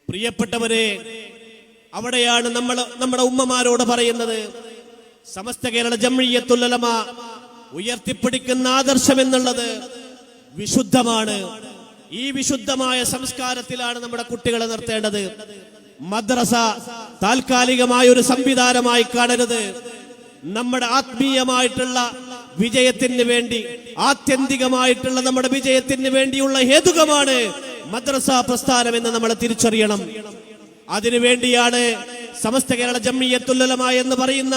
പ്രിയപ്പെട്ടവരെ, അവിടെയാണ് നമ്മുടെ ഉമ്മമാരോട് പറയുന്നത്, സമസ്ത കേരള ജംഇയ്യത്തുൽ ഉലമ ഉയർത്തിപ്പിടിക്കുന്ന ആദർശം എന്നുള്ളത് വിശുദ്ധമാണ്. ഈ വിശുദ്ധമായ സംസ്കാരത്തിലാണ് നമ്മുടെ കുട്ടികളെ നിർത്തേണ്ടത്. മദ്രസ താൽക്കാലികമായ ഒരു സംവിധാനമായി കാണരുത്. നമ്മുടെ ആത്മീയമായിട്ടുള്ള വിജയത്തിന് വേണ്ടി, ആത്യന്തികമായിട്ടുള്ള നമ്മുടെ വിജയത്തിന് വേണ്ടിയുള്ള ഹേതുകമാണ് മദ്രസ പ്രസ്ഥാനം എന്ന് നമ്മൾ തിരിച്ചറിയണം. അതിനുവേണ്ടിയാണ് സമസ്ത കേരള ജംഇയ്യത്തുൽ ഉലമ എന്ന് പറയുന്ന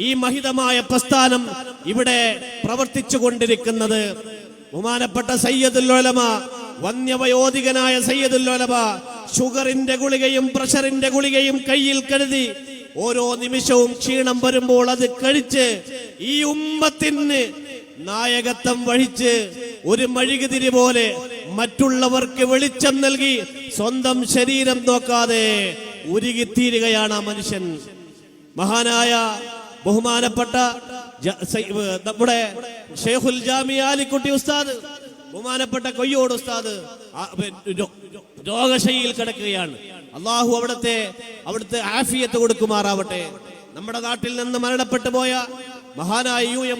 ഈ മഹിതമായ പ്രസ്ഥാനം ഇവിടെ പ്രവർത്തിച്ചു കൊണ്ടിരിക്കുന്നത്. ബഹുമാനപ്പെട്ട സയ്യിദുൽ ഉലമ, വന്യവയോധികനായ സയ്യിദുൽ ഉലമ, ഷുഗറിന്റെ ഗുളികയും പ്രഷറിന്റെ ഗുളികയും കയ്യിൽ കരുതി ഓരോ നിമിഷവും ക്ഷീണം വരുമ്പോൾ അത് കഴിച്ച് ഈ ഉമ്മത്തിന് നായകത്വം വഹിച്ച് ഒരു മെഴുകുതിരി പോലെ മറ്റുള്ളവർക്ക് വെളിച്ചം നൽകി സ്വന്തം ശരീരം നോക്കാതെ ഉരുകിത്തീരുകയാണ് ആ മനുഷ്യൻ. മഹാനായ ബഹുമാനപ്പെട്ട നമ്മുടെ ഷെയ്ഖുൽ ജാമിഅ ആലിക്കുട്ടി ഉസ്താദ്, ബഹുമാനപ്പെട്ട കൊയ്യോട് ഉസ്താദ് രോഗശൈലിയിൽ കിടക്കുകയാണ്. അള്ളാഹു അവിടുത്തെ ആഫിയത്ത് കൊടുക്കുമാറാവട്ടെ. നമ്മുടെ നാട്ടിൽ നിന്ന് മരണപ്പെട്ടു പോയ മഹാനായ യു.എം.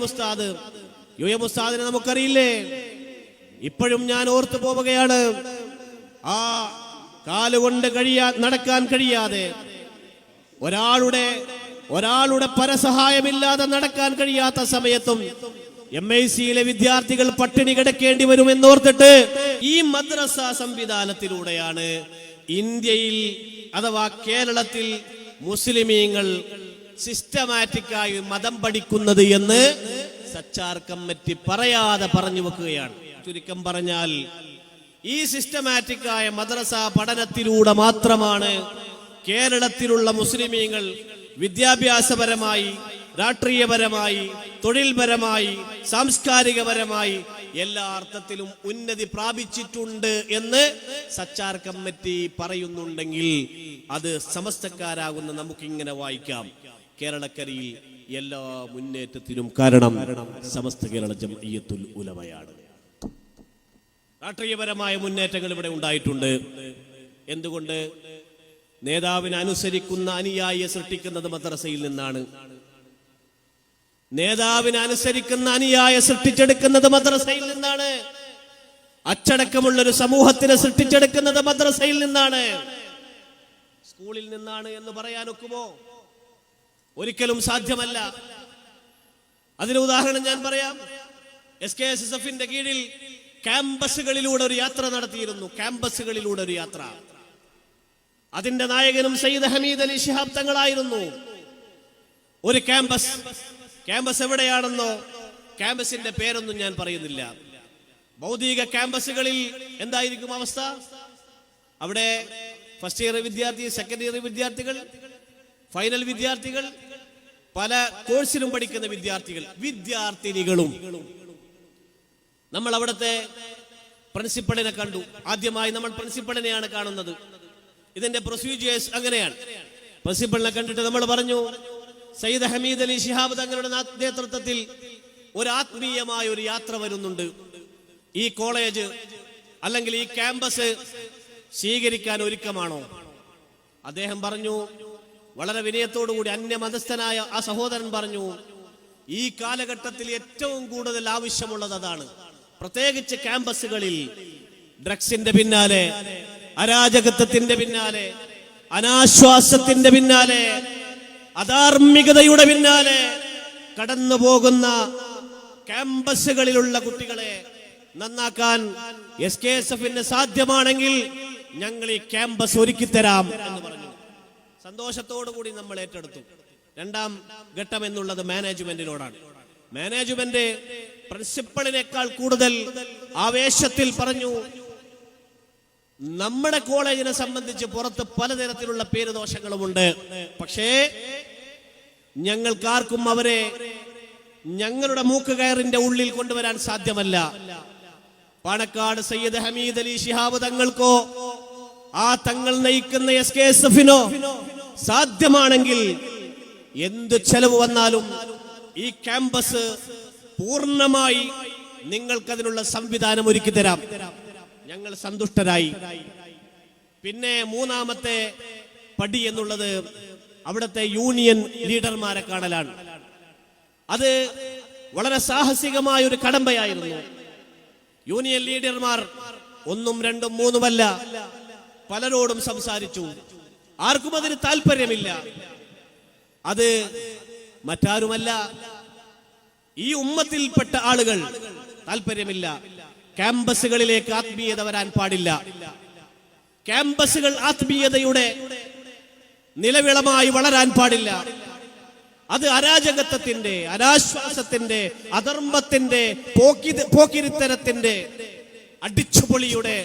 ഉസ്താദിനെ നമുക്കറിയില്ലേ? ഇപ്പോഴും ഞാൻ ഓർത്തു പോവുകയാണ്. ആ കാലുകൊണ്ട് നടക്കാൻ കഴിയാതെ, ഒരാളുടെ പരസഹായമില്ലാതെ നടക്കാൻ കഴിയാത്ത സമയത്തും MIC-യിലെ വിദ്യാർത്ഥികൾ പട്ടിണി കിടക്കേണ്ടി വരുമെന്നോർത്തിട്ട് ഈ മദ്രസ സംവിധാനത്തിലൂടെയാണ് ഇന്ത്യയിൽ അഥവാ കേരളത്തിൽ മുസ്ലിമീങ്ങൾ സിസ്റ്റമാറ്റിക്കായി മതം പഠിക്കുന്നത് എന്ന് സച്ചാർ കമ്മിറ്റി പറയാതെ പറഞ്ഞു വെക്കുകയാണ്. ചുരുക്കം പറഞ്ഞാൽ, ഈ സിസ്റ്റമാറ്റിക്കായ മദ്രസ പഠനത്തിലൂടെ മാത്രമാണ് കേരളത്തിലുള്ള മുസ്ലിമീങ്ങൾ വിദ്യാഭ്യാസപരമായി, രാഷ്ട്രീയപരമായി, തൊഴിൽപരമായി, സാംസ്കാരികപരമായി എല്ലാ അർത്ഥത്തിലും ഉന്നതി പ്രാപിച്ചിട്ടുണ്ട് എന്ന് സച്ചാർ കമ്മിറ്റി പറയുന്നുണ്ടെങ്കിൽ അത് സമസ്തക്കാരാകുന്ന നമുക്കിങ്ങനെ വായിക്കാം. കേരളക്കരയിൽ എല്ലാ മുന്നേറ്റത്തിനും കാരണം സമസ്ത കേരള ജംഇയ്യത്തുൽ ഉലമയാണ്. രാഷ്ട്രീയപരമായ മുന്നേറ്റങ്ങൾ ഇവിടെ ഉണ്ടായിട്ടുണ്ട്. എന്തുകൊണ്ട്? നേതാവിനെ അനുസരിക്കുന്ന അനുയായിയെ സൃഷ്ടിക്കുന്നത് മദ്രസയിൽ നിന്നാണ്. നേതാവിനെ അനുസരിക്കുന്ന അനുയായിയെ സൃഷ്ടിച്ചെടുക്കുന്നത് മദ്രസയിൽ നിന്നാണ്. അച്ചടക്കമുള്ളൊരു സമൂഹത്തിനെ സൃഷ്ടിച്ചെടുക്കുന്നത് മദ്രസയിൽ നിന്നാണ്. സ്കൂളിൽ നിന്നാണ് എന്ന് പറയാനൊക്കുമോ? ഒരിക്കലും സാധ്യമല്ല. അതിന് ഉദാഹരണം ഞാൻ പറയാം. SKSSF-ന്റെ കീഴിൽ ക്യാമ്പസുകളിലൂടെ ഒരു യാത്ര നടത്തിയിരുന്നു. ക്യാമ്പസുകളിലൂടെ ഒരു യാത്ര. അതിന്റെ നായകനും സയ്യിദ് ഹമീദ് അലി ശിഹാബ് തങ്ങളായിരുന്നു. ഒരു ക്യാമ്പസ് എവിടെയാണെന്നോ ക്യാമ്പസിന്റെ പേരൊന്നും ഞാൻ പറയുന്നില്ല. ഭൗതിക ക്യാമ്പസുകളിൽ എന്തായിരിക്കും അവസ്ഥ? അവിടെ ഫസ്റ്റ് ഇയർ വിദ്യാർത്ഥി, സെക്കൻഡ് ഇയർ വിദ്യാർത്ഥികൾ, ഫൈനൽ വിദ്യാർത്ഥികൾ, പല കോഴ്സിലും പഠിക്കുന്ന വിദ്യാർത്ഥിനികളും. നമ്മൾ അവിടുത്തെ പ്രിൻസിപ്പളിനെ കണ്ടു. ആദ്യമായി നമ്മൾ പ്രിൻസിപ്പളിനെയാണ് കാണുന്നത്. ഇതിന്റെ പ്രൊസീജിയേഴ്സ് അങ്ങനെയാണ്. പ്രിൻസിപ്പളിനെ കണ്ടിട്ട് നമ്മൾ പറഞ്ഞു, സയ്യിദ് ഹമീദ് അലി ശിഹാബ് തങ്ങളുടെ നേതൃത്വത്തിൽ ഒരു ആത്മീയമായ ഒരു യാത്ര വരുന്നുണ്ട്. ഈ കോളേജ് അല്ലെങ്കിൽ ഈ ക്യാമ്പസ് സ്വീകരിക്കാൻ ഒരുക്കമാണോ? അദ്ദേഹം പറഞ്ഞു, വളരെ വിനയത്തോടുകൂടി അന്യമതസ്ഥനായ ആ സഹോദരൻ പറഞ്ഞു, ഈ കാലഘട്ടത്തിൽ ഏറ്റവും കൂടുതൽ ആവശ്യമുള്ളത് അതാണ്. പ്രത്യേകിച്ച് ക്യാമ്പസുകളിൽ ഡ്രഗ്സിന്റെ പിന്നാലെ, അരാജകത്വത്തിന്റെ പിന്നാലെ, അനാശ്വാസത്തിന്റെ പിന്നാലെ, അധാർമികതയുടെ പിന്നാലെ കടന്നു പോകുന്ന ക്യാമ്പസുകളിലുള്ള കുട്ടികളെ നന്നാക്കാൻ SKSF-ന് സാധ്യമാണെങ്കിൽ ഞങ്ങൾ ഈ ക്യാമ്പസ് ഒരുക്കിത്തരാം എന്ന് പറഞ്ഞു. സന്തോഷത്തോടു കൂടി നമ്മൾ ഏറ്റെടുത്തു. രണ്ടാം ഘട്ടം എന്നുള്ളത് മാനേജ്മെന്റിനോടാണ്. മാനേജ്മെന്റ് പ്രിൻസിപ്പളിനേക്കാൾ കൂടുതൽ ആവേശത്തിൽ പറഞ്ഞു, നമ്മുടെ കോളേജിനെ സംബന്ധിച്ച് പുറത്ത് പലതരത്തിലുള്ള പേരുദോഷങ്ങളുമുണ്ട്. പക്ഷേ ഞങ്ങൾക്കാർക്കും അവരെ ഞങ്ങളുടെ മൂക്കുകയറിന്റെ ഉള്ളിൽ കൊണ്ടുവരാൻ സാധ്യമല്ല. പാണക്കാട് സയ്യിദ് ഹമീദ് അലി ശിഹാബ് തങ്ങൾക്കോ ആ തങ്ങൾ നയിക്കുന്ന SKSF-നോ സാധ്യമാണെങ്കിൽ എന്ത് ചെലവ് വന്നാലും ഈ ക്യാമ്പസ് പൂർണ്ണമായി നിങ്ങൾക്കതിനുള്ള സംവിധാനം ഒരുക്കി തരാം. ഞങ്ങൾ സന്തുഷ്ടരായി. പിന്നെ മൂന്നാമത്തെ പടി എന്നുള്ളത് അവിടുത്തെ യൂണിയൻ ലീഡർമാരെ കാണലാണ്. അത് വളരെ സാഹസികമായ ഒരു കടമ്പയായിരുന്നു. യൂണിയൻ ലീഡർമാർ ഒന്നും രണ്ടും മൂന്നുമല്ല പലരോടും സംസാരിച്ചു. ആർക്കും അതിന് താല്പര്യമില്ല. അത് മറ്റാരുമല്ല, ഈ ഉമ്മത്തിൽപ്പെട്ട ആളുകൾ താല്പര്യമില്ല. ക്യാമ്പസുകളിലേക്ക് ആത്മീയത വരാൻ പാടില്ല. ക്യാമ്പസുകൾ ആത്മീയതയുടെ നിലവിളമായി വളരാൻ പാടില്ല. അത് അരാജകത്വത്തിന്റെ, അനാശ്വാസത്തിന്റെ, അധർമ്മത്തിന്റെ, പോക്കിരിത്തരത്തിന്റെ, അടിച്ചുപൊളിയുടെ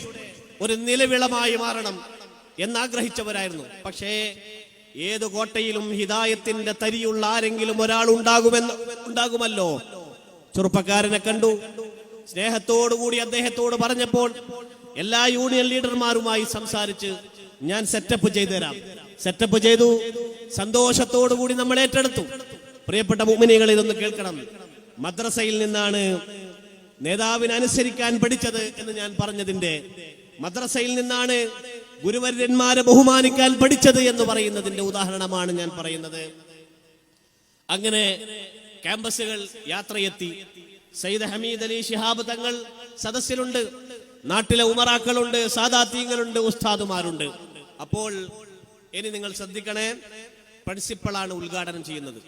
ഒരു നിലവിളമായി മാറണം എന്നാഗ്രഹിച്ചവരായിരുന്നു. പക്ഷേ ഏത് കോട്ടയിലും ഹിദായത്തിന്റെ തരിയുള്ള ആരെങ്കിലും ഒരാൾ ഉണ്ടാകുമല്ലോ. ചെറുപ്പക്കാരനെ കണ്ടു, സ്നേഹത്തോടുകൂടി അദ്ദേഹത്തോട് പറഞ്ഞപ്പോൾ എല്ലാ യൂണിയൻ ലീഡർമാരുമായി സംസാരിച്ച് ഞാൻ സെറ്റപ്പ് ചെയ്തു തരാം. സെറ്റപ്പ് ചെയ്തു. സന്തോഷത്തോടുകൂടി നമ്മൾ ഏറ്റെടുത്തു. പ്രിയപ്പെട്ട മുഅ്മിനീങ്ങൾ, ഇതൊന്ന് കേൾക്കണം. മദ്രസയിൽ നിന്നാണ് നേതാവിനെ അനുസരിക്കാൻ പഠിച്ചത് എന്ന് ഞാൻ പറഞ്ഞതിന്റെ, മദ്രസയിൽ നിന്നാണ് ഗുരുവര്യന്മാരെ ബഹുമാനിക്കാൻ പഠിച്ചത് എന്ന് പറയുന്നതിന്റെ ഉദാഹരണമാണ് ഞാൻ പറയുന്നത്. അങ്ങനെ ക്യാമ്പസുകൾ യാത്രയെത്തി. സയ്യിദ് ഹമീദ് അലി ശിഹാബ് തങ്ങൾ സദസ്സിലുണ്ട്, നാട്ടിലെ ഉമറാക്കളുണ്ട്, സാദാത്യങ്ങളുണ്ട്, ഉസ്താദുമാരുണ്ട്. അപ്പോൾ ഇനി നിങ്ങൾ ശ്രദ്ധിക്കണേ, പ്രിൻസിപ്പളാണ് ഉദ്ഘാടനം ചെയ്യുന്നത്.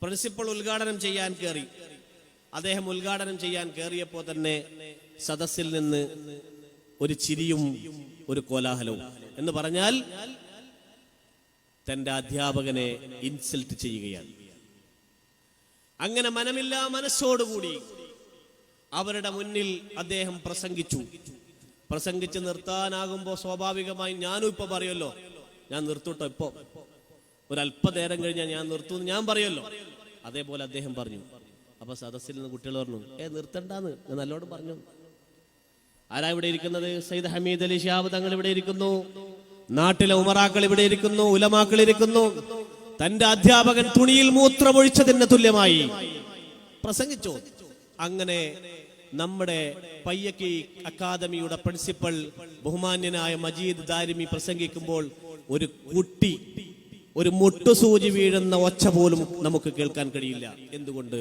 പ്രിൻസിപ്പൾ ഉദ്ഘാടനം ചെയ്യാൻ കയറി. അദ്ദേഹം ഉദ്ഘാടനം ചെയ്യാൻ കയറിയപ്പോൾ തന്നെ സദസ്സിൽ നിന്ന് ഒരു ചിരിയും ഒരു കോലാഹലവും. എന്ന് പറഞ്ഞാൽ തന്റെ അധ്യാപകനെ ഇൻസൾട്ട് ചെയ്യുകയാണ്. അങ്ങനെ മനമില്ലാ മനസ്സോടുകൂടി അവരുടെ മുന്നിൽ അദ്ദേഹം പ്രസംഗിച്ച് നിർത്താനാകുമ്പോൾ സ്വാഭാവികമായി ഞാനും ഇപ്പൊ പറയുമല്ലോ, ഞാൻ നിർത്തൂട്ടോ, ഇപ്പൊ ഒരല്പനേരം കഴിഞ്ഞാൽ ഞാൻ നിർത്തുമെന്ന് ഞാൻ പറയുമല്ലോ. അതേപോലെ അദ്ദേഹം പറഞ്ഞു. അപ്പൊ സദസ്സിൽ നിന്ന് കുട്ടികൾ പറഞ്ഞു, നിർത്തണ്ടെന്ന് ഞാൻ നല്ലോണം പറഞ്ഞു. ആരാ ഇവിടെ ഇരിക്കുന്നത്? സയ്യിദ് ഹമീദ് അലി ശിഹാബ് തങ്ങൾ ഇവിടെ ഇരിക്കുന്നു, നാട്ടിലെ ഉമറാക്കൾ ഇവിടെ ഇരിക്കുന്നു, ഉലമാക്കൾ ഇരിക്കുന്നു. തന്റെ അധ്യാപകൻ തുണിയിൽ മൂത്രമൊഴിച്ചതിന് തുല്യമായി പ്രസംഗിച്ചു. അങ്ങനെ നമ്മുടെ പയ്യക്കി അക്കാദമിയുടെ പ്രിൻസിപ്പൽ ബഹുമാന്യനായ മജീദ് ദാരിമി പ്രസംഗിക്കുമ്പോൾ ഒരു കുട്ടി, ഒരു മുട്ടുസൂചി വീഴുന്ന ഒച്ച പോലും നമുക്ക് കേൾക്കാൻ കഴിയില്ല. എന്തുകൊണ്ട്?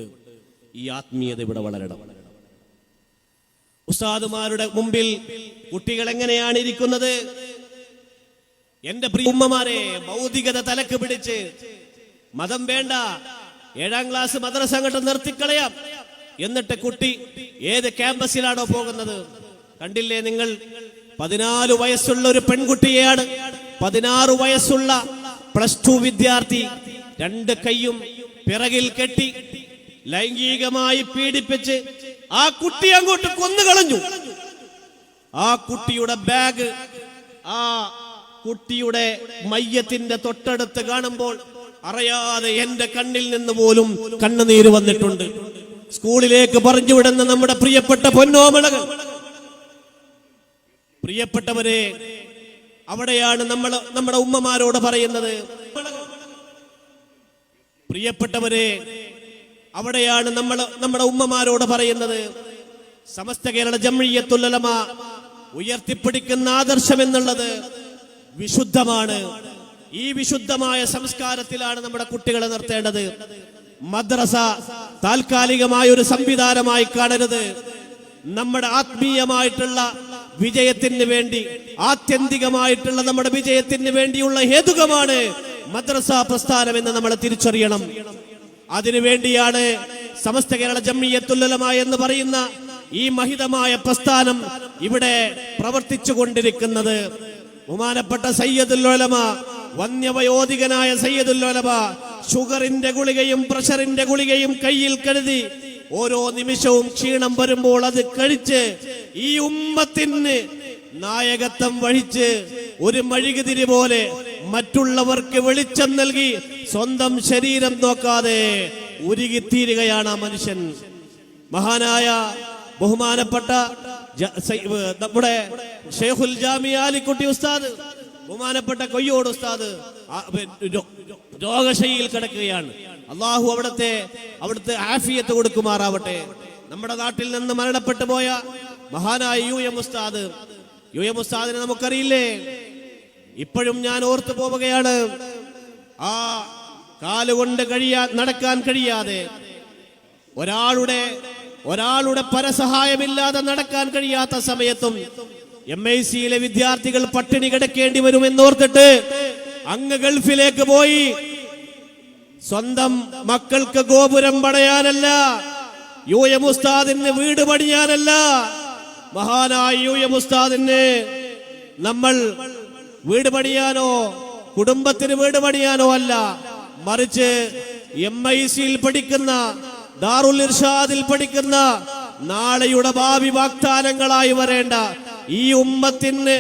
ഈ ആത്മീയത ഇവിടെ വളരണം. ഉസ്താദുമാരുടെ മുമ്പിൽ കുട്ടികൾ എങ്ങനെയാണ് ഇരിക്കുന്നത്? എന്റെ പ്രിയ ഉമ്മമാരെ, ഭൗതികത തലക്ക് പിടിച്ച് മതം വേണ്ട, 7ാം ക്ലാസ് മദ്രസ അങ്ങോട്ട് നിർത്തിക്കളയാം. എന്നിട്ട് കുട്ടി ഏത് ക്യാമ്പസിലാണോ പോകുന്നത്? കണ്ടില്ലേ നിങ്ങൾ? 14 വയസ്സുള്ള ഒരു പെൺകുട്ടിയെയാണ് 16 വയസ്സുള്ള +2 വിദ്യാർത്ഥി 2 കൈയും പിറകിൽ കെട്ടി ലൈംഗികമായി പീഡിപ്പിച്ച് ആ കുട്ടി അങ്ങോട്ട് കൊന്നുകളഞ്ഞു. ആ കുട്ടിയുടെ ബാഗ് ആ കുട്ടിയുടെ മയ്യത്തിന്റെ തൊട്ടടുത്ത് കാണുമ്പോൾ അറിയാതെ എന്റെ കണ്ണിൽ നിന്ന് പോലും കണ്ണുനീര് വന്നിട്ടുണ്ട്. സ്കൂളിലേക്ക് പറഞ്ഞുവിടുന്ന നമ്മുടെ പ്രിയപ്പെട്ട പൊന്നോമളകൾ, പ്രിയപ്പെട്ടവരെ, അവിടെയാണ് നമ്മുടെ ഉമ്മമാരോട് പറയുന്നത്. പ്രിയപ്പെട്ടവരെ, അവിടെയാണ് നമ്മുടെ ഉമ്മമാരോട് പറയുന്നത്. സമസ്ത കേരള ജംഇയ്യത്തുൽ ഉലമ ഉയർത്തിപ്പിടിക്കുന്ന ആദർശം എന്നുള്ളത് വിശുദ്ധമാണ്. ഈ വിശുദ്ധമായ സംസ്കാരത്തിലാണ് നമ്മുടെ കുട്ടികളെ നിർത്തേണ്ടത്. മദ്രസ താൽക്കാലികമായ ഒരു സംവിധാനമായി കാണരുത്. നമ്മുടെ ആത്മീയമായിട്ടുള്ള വിജയത്തിന് വേണ്ടി, ആത്യന്തികമായിട്ടുള്ള നമ്മുടെ വിജയത്തിന് വേണ്ടിയുള്ള ഹേതുകമാണ് മദ്രസ പ്രസ്ഥാനം എന്ന് നമ്മൾ തിരിച്ചറിയണം. അതിനുവേണ്ടിയാണ് സമസ്ത കേരള ജംഇയ്യത്തുൽ ഉലമ എന്ന് പറയുന്ന ഈ മഹിതമായ പ്രസ്ഥാനം ഇവിടെ പ്രവർത്തിച്ചു കൊണ്ടിരിക്കുന്നത്. ബഹുമാനപ്പെട്ട സയ്യിദുൽ ഉലമ, വന്യവയോധികനായ സയ്യിദുൽ ഉലമ, ഷുഗറിന്റെ ഗുളികയും പ്രഷറിന്റെ ഗുളികയും കയ്യിൽ കരുതി ഓരോ നിമിഷവും ക്ഷീണം വരുമ്പോൾ അത് കഴിച്ച് ഈ ഉമ്മത്തിന് നായകത്വം വഹിച്ച് ഒരു മെഴുകുതിരി പോലെ മറ്റുള്ളവർക്ക് വെളിച്ചം നൽകി സ്വന്തം ശരീരം നോക്കാതെ ഉരുകിത്തീരുകയാണ് ആ മനുഷ്യൻ. മഹാനായ ബഹുമാനപ്പെട്ട നമ്മുടെ ഷെയ്ഖുൽ ജാമിഅ ആലിക്കുട്ടി ഉസ്താദ്, ബഹുമാനപ്പെട്ട കൊയ്യോട് ഉസ്താദ് രോഗശൈലിയിൽ കിടക്കുകയാണ്. അള്ളാഹു അവിടുത്തെ ആഫിയത്ത് കൊടുക്കുമാറാവട്ടെ. നമ്മുടെ നാട്ടിൽ നിന്ന് മരണപ്പെട്ടു പോയ മഹാനായ യു എം ഉസ്താദിനെ നമുക്കറിയില്ലേ? ഇപ്പോഴും ഞാൻ ഓർത്തു പോവുകയാണ്. ആ കാലുകൊണ്ട് നടക്കാൻ കഴിയാതെ ഒരാളുടെ പരസഹായമില്ലാതെ നടക്കാൻ കഴിയാത്ത സമയത്തും MIC-യിലെ വിദ്യാർത്ഥികൾ പട്ടിണി കിടക്കേണ്ടി വരുമെന്നോർത്തിട്ട് അങ്ങ് ഗൾഫിലേക്ക് പോയി. സ്വന്തം മക്കൾക്ക് ഗോപുരം പണിയാനല്ല, UM ഉസ്താദിന് വീട് പണിയാനല്ല, മഹാനായ UM ഉസ്താദിന് നമ്മൾ വീട് പണിയാനോ കുടുംബത്തിന് വീട് പണിയാനോ അല്ല, മറിച്ച് MIC-യിൽ പഠിക്കുന്ന, ദാറുൽ ഇർഷാദിൽ പഠിക്കുന്ന, നാളെയുടെ ഭാവി വാഗ്ദാനങ്ങളായി വരേണ്ട ഈ ഉമ്മത്തിന്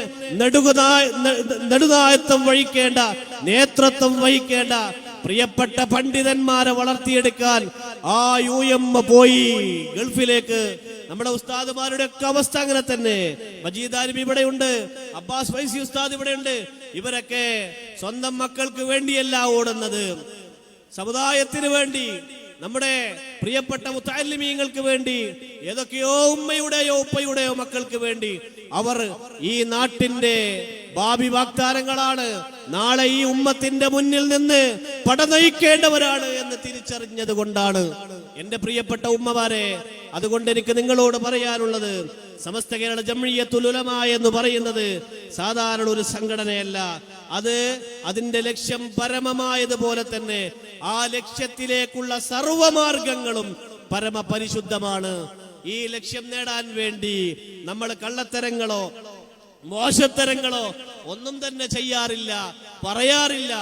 നെടുനായത്വം വഹിക്കേണ്ട, നേതൃത്വം വഹിക്കേണ്ട പ്രിയപ്പെട്ട പണ്ഡിതന്മാരെ വളർത്തിയെടുക്കാൻ ആ UM പോയി ഗൾഫിലേക്ക്. നമ്മുടെ ഉസ്താദുമാരുടെ ഒക്കെ അവസ്ഥ അങ്ങനെ തന്നെ. മജീദ് ആലിമി ഇവിടെയുണ്ട്, അബ്ബാസ് ഫൈസി ഉസ്താദ് ഇവിടെയുണ്ട്. ഇവരൊക്കെ സ്വന്തം മക്കൾക്ക് വേണ്ടിയല്ല ഓടുന്നത്, സമുദായത്തിന് വേണ്ടി, നമ്മുടെ പ്രിയപ്പെട്ട മുത്തഅല്ലിമീങ്ങൾക്ക് വേണ്ടി, ഏതൊക്കെയോ ഉമ്മയുടെയോ ഉപ്പയുടെയോ മക്കൾക്ക് വേണ്ടി. അവർ ഈ നാട്ടിന്റെ ഭാവി വാഗ്ദാനങ്ങളാണ്, നാളെ ഈ ഉമ്മത്തിന്റെ മുന്നിൽ നിന്ന് പടനയിക്കേണ്ടവരാണ് എന്ന് തിരിച്ചറിഞ്ഞത് കൊണ്ടാണ്. എന്റെ പ്രിയപ്പെട്ട ഉമ്മമാരെ, അതുകൊണ്ട് എനിക്ക് നിങ്ങളോട് പറയാനുള്ളത്, സമസ്ത കേരള ജംഇയ്യത്തുൽ ഉലമ എന്ന് പറയുന്നത് സാധാരണ ഒരു സംഘടനയല്ല. അത് അതിന്റെ ലക്ഷ്യം പരമമായതുപോലെ തന്നെ ആ ലക്ഷ്യത്തിലേക്കുള്ള സർവമാർഗങ്ങളും പരമപരിശുദ്ധമാണ്. ഈ ലക്ഷ്യം നേടാൻ വേണ്ടി നമ്മൾ കള്ളത്തരങ്ങളോ മോശത്തരങ്ങളോ ഒന്നും തന്നെ ചെയ്യാറില്ല, പറയാറില്ല.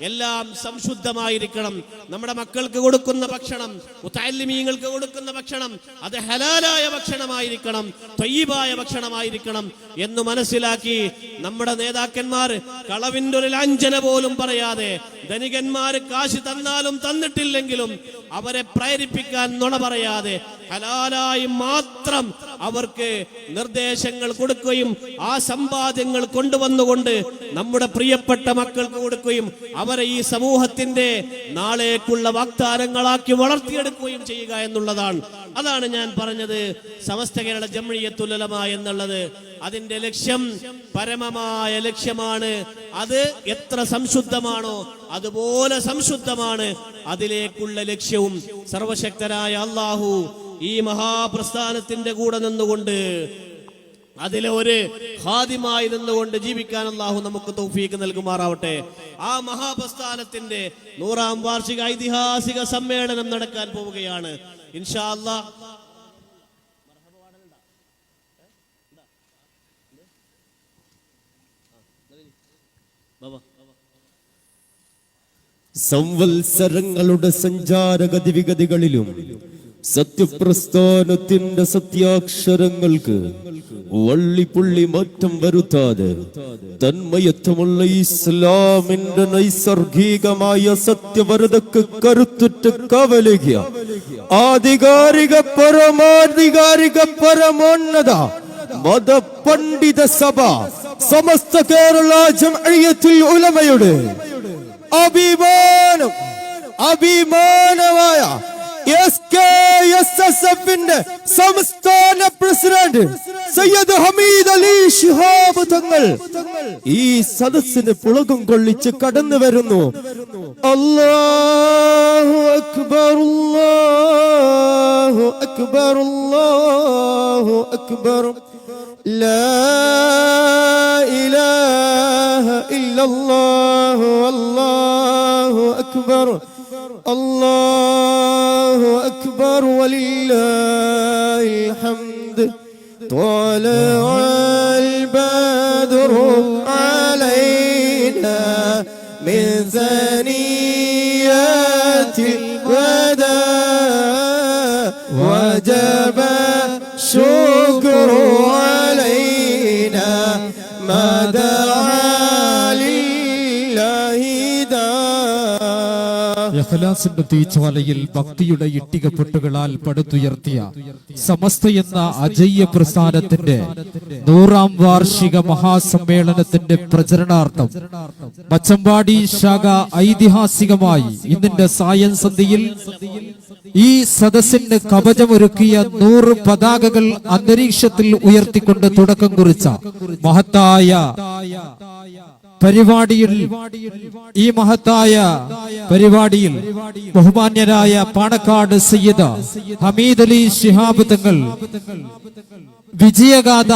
എല്ലാം സംശുദ്ധമായിരിക്കണം. നമ്മുടെ മക്കൾക്ക് കൊടുക്കുന്ന ഭക്ഷണം, മുത്തഅല്ലിമീങ്ങൾക്ക് കൊടുക്കുന്ന ഭക്ഷണം, അത് ഹലാലായ ഭക്ഷണമായിരിക്കണം, ത്വയ്യിബായ ഭക്ഷണമായിരിക്കണം എന്ന് മനസ്സിലാക്കി നമ്മുടെ നേതാക്കന്മാർ കളവിന്റെ ഒരു ലാഞ്ചന പോലും പറയാതെ, ധനികന്മാർ കാശ് തന്നാലും തന്നിട്ടില്ലെങ്കിലും അവരെ പ്രേരിപ്പിക്കാൻ നുണ പറയാതെ ഹലാലായി മാത്രം അവർക്ക് നിർദ്ദേശങ്ങൾ കൊടുക്കുകയും ആ സമ്പാദ്യങ്ങൾ കൊണ്ടുവന്നുകൊണ്ട് നമ്മുടെ പ്രിയപ്പെട്ട മക്കൾക്ക് കൊടുക്കുകയും അവരെ ഈ സമൂഹത്തിന്റെ നാളേക്കുള്ള വാഗ്ദാനങ്ങളാക്കി വളർത്തിയെടുക്കുകയും ചെയ്യുക എന്നുള്ളതാണ്. അതാണ് ഞാൻ പറഞ്ഞത് സമസ്ത കേരള ജംഇയ്യത്തുൽ ഉലമ എന്നുള്ളത്. അതിന്റെ ലക്ഷ്യം പരമമായ ലക്ഷ്യമാണ്. അത് എത്ര സംശുദ്ധമാണോ അതുപോലെ സംശുദ്ധമാണ് അതിലേക്കുള്ള ലക്ഷ്യവും. സർവശക്തനായ അല്ലാഹു ഈ മഹാപ്രസ്ഥാനത്തിന്റെ കൂടെ നിന്നുകൊണ്ട്, അതിലെ ഒരു ഖാദിമായി നിന്നുകൊണ്ട് ജീവിക്കാൻ അല്ലാഹു നമുക്ക് തൗഫീഖ് നൽകുമാറാവട്ടെ. ആ മഹാപ്രസ്ഥാനത്തിന്റെ 100ാം വാർഷിക ഐതിഹാസിക സമ്മേളനം നടക്കാൻ പോവുകയാണ് ഇൻഷാ അല്ലാഹ്. സംവത്സരങ്ങളുടെ സഞ്ചാരഗതിവിഗതികളിലും സത്യപ്രസ്ഥാനത്തിന്റെ സത്യാക്ഷരങ്ങൾക്ക് വള്ളിപ്പുള്ളി മാറ്റം വരുത്താതെ തന്മയത്വമുള്ള ഇസ്ലാമിന്റെ നൈസർഗികമായ സത്യവരതക്ക് കരുത്തുറ്റ കവലിക ആധികാരിക പരമാധികാരിക പരമോന്നത മതപണ്ഡിത സഭ സമസ്ത കേരള ജംഇയ്യത്തുൽ ഉലമയുടെ അഭിമാനമായ SKSSF-ന്റെ സംസ്ഥാന പ്രസിഡന്റ് സയ്യിദ് ഹമീദ് അലി ശിഹാബ് തങ്ങൾ ഈ സദസ്സിന് പുളകം കൊള്ളിച്ച് കടന്നു വരുന്നു. അല്ലാഹു അക്ബർ, അല്ലാഹു അക്ബർ, അല്ലാഹു അക്ബർ, ലാ ഇലാഹ ഇല്ലല്ലാഹു അല്ലാഹു അക്ബർ, അല്ലാഹു അക്ബർ വലില്ലാഹിൽ ഹംദ്. ത്വലഅൽ ബദ്റു അലൈനാ മിൻ സനിയാത്തിൽ വദാ വജബ ശുക്റു അലൈനാ മദാ ഇഖ്ലാസിന്റെ തീജ്വാലയിൽ ഭക്തിയുടെ ഇട്ടികപ്പൊട്ടുകളാൽ പടുത്തുയർത്തിയ സമസ്ത എന്ന അജയ്യ പ്രസ്ഥാനത്തിന്റെ 100ാം വാർഷിക മഹാസമ്മേളനത്തിന്റെ പ്രചരണാർത്ഥം മച്ചമ്പാടി ശാഖ ഐതിഹാസികമായി ഇന്നിന്റെ സായം സന്ധ്യയിൽ ഈ സദസ്സിന് കവചമൊരുക്കിയ 100 പതാകകൾ അന്തരീക്ഷത്തിൽ ഉയർത്തിക്കൊണ്ട് തുടക്കം കുറിച്ച മഹത്തായ പരിപാടിയിൽ ബഹുമാന്യരായ പാണക്കാട് സയ്യിദ് ഹമീദ് അലി ശിഹാബ് തങ്ങൾ വിജയഗാഥ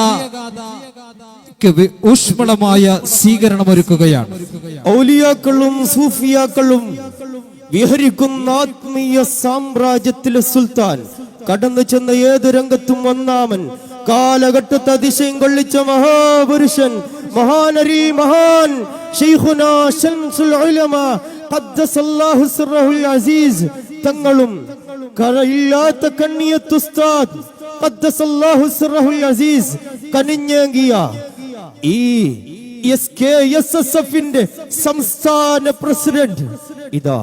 ഊഷ്മളമായ സ്വീകരണമൊരുക്കുകയാണ്. ഔലിയാക്കളും സൂഫിയാക്കളും വിഹരിക്കുന്ന ആത്മീയ സാമ്രാജ്യത്തിലെ സുൽത്താൻ, കടന്നു ചെന്ന ഏത് രംഗത്തും ഒന്നാമൻ, കാലഘട്ടത്തെ അതിശയം കൊള്ളിച്ച മഹാപുരുഷൻ, മഹാനരി മഹാൻ ശൈഖുനാ ശംസുൽ ഉലമ ഖദ്ദസല്ലാഹു സിർറഹുൽ അസീസ് തങ്ങളും കരയില്ലാത്ത കണ്ണിയത്ത് ഉസ്താദ് ഖദ്ദസല്ലാഹു സിർറഹുൽ അസീസ് കനിഞ്ഞേകിയ ഈ SKSSFന്റെ സംസ്ഥാന പ്രസിഡന്റ് ഇതാ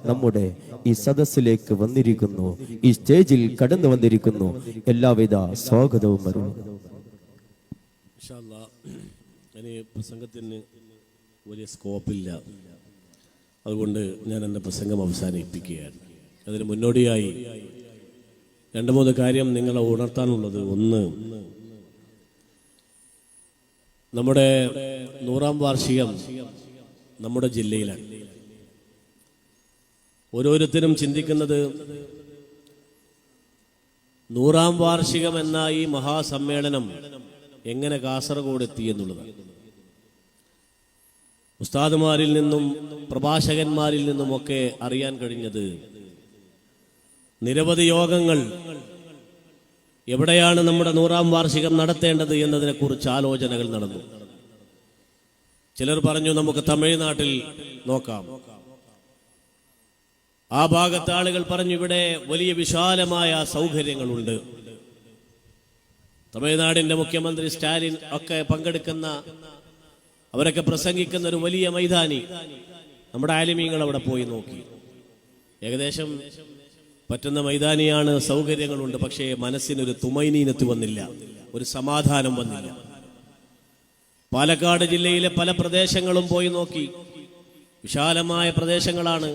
നമ്മുടെ ഈ സദസ്സിലേക്ക് വന്നിരിക്കുന്നു, ഈ സ്റ്റേജിൽ കടന്നു വന്നിരിക്കുന്നു. എല്ലാവിധ സ്വാഗതവും വരും. ഇനി പ്രസംഗത്തിന് വലിയ സ്കോപ്പില്ല, അതുകൊണ്ട് ഞാൻ എൻ്റെ പ്രസംഗം അവസാനിപ്പിക്കുകയാണ്. അതിന് മുന്നോടിയായി 2-3 കാര്യം നിങ്ങളെ ഉണർത്താനുള്ളത്. ഒന്ന്, നമ്മുടെ 100ാം വാർഷികം നമ്മുടെ ജില്ലയിലാണ്. ഓരോരുത്തരും ചിന്തിക്കുന്നത് 100ാം വാർഷികം എന്ന ഈ മഹാസമ്മേളനം എങ്ങനെ കാസർഗോഡ് എത്തി എന്നുള്ളതാണ്. ഉസ്താദുമാരിൽ നിന്നും പ്രഭാഷകന്മാരിൽ നിന്നുമൊക്കെ അറിയാൻ കഴിഞ്ഞത് നിരവധി യോഗങ്ങൾ എവിടെയാണ് നമ്മുടെ 100ാം വാർഷികം നടത്തേണ്ടത് എന്നതിനെക്കുറിച്ച് ആലോചനകൾ നടന്നു. ചിലർ പറഞ്ഞു നമുക്ക് തമിഴ്നാട്ടിൽ നോക്കാം. ആ ഭാഗത്തെ ആളുകൾ പറഞ്ഞു ഇവിടെ വലിയ വിശാലമായ സൗകര്യങ്ങളുണ്ട്. തമിഴ്നാടിന്റെ മുഖ്യമന്ത്രി സ്റ്റാലിൻ ഒക്കെ പങ്കെടുക്കുന്ന, അവരൊക്കെ പ്രസംഗിക്കുന്ന ഒരു വലിയ മൈതാനി നമ്മുടെ ആലിമീങ്ങൾ അവിടെ പോയി നോക്കി. ഏകദേശം പറ്റുന്ന മൈതാനിയാണ്, സൗകര്യങ്ങളുണ്ട്. പക്ഷേ മനസ്സിനൊരു തുമൈനീനത്ത് വന്നില്ല, ഒരു സമാധാനം വന്നില്ല. പാലക്കാട് ജില്ലയിലെ പല പ്രദേശങ്ങളും പോയി നോക്കി. വിശാലമായ പ്രദേശങ്ങളാണ്,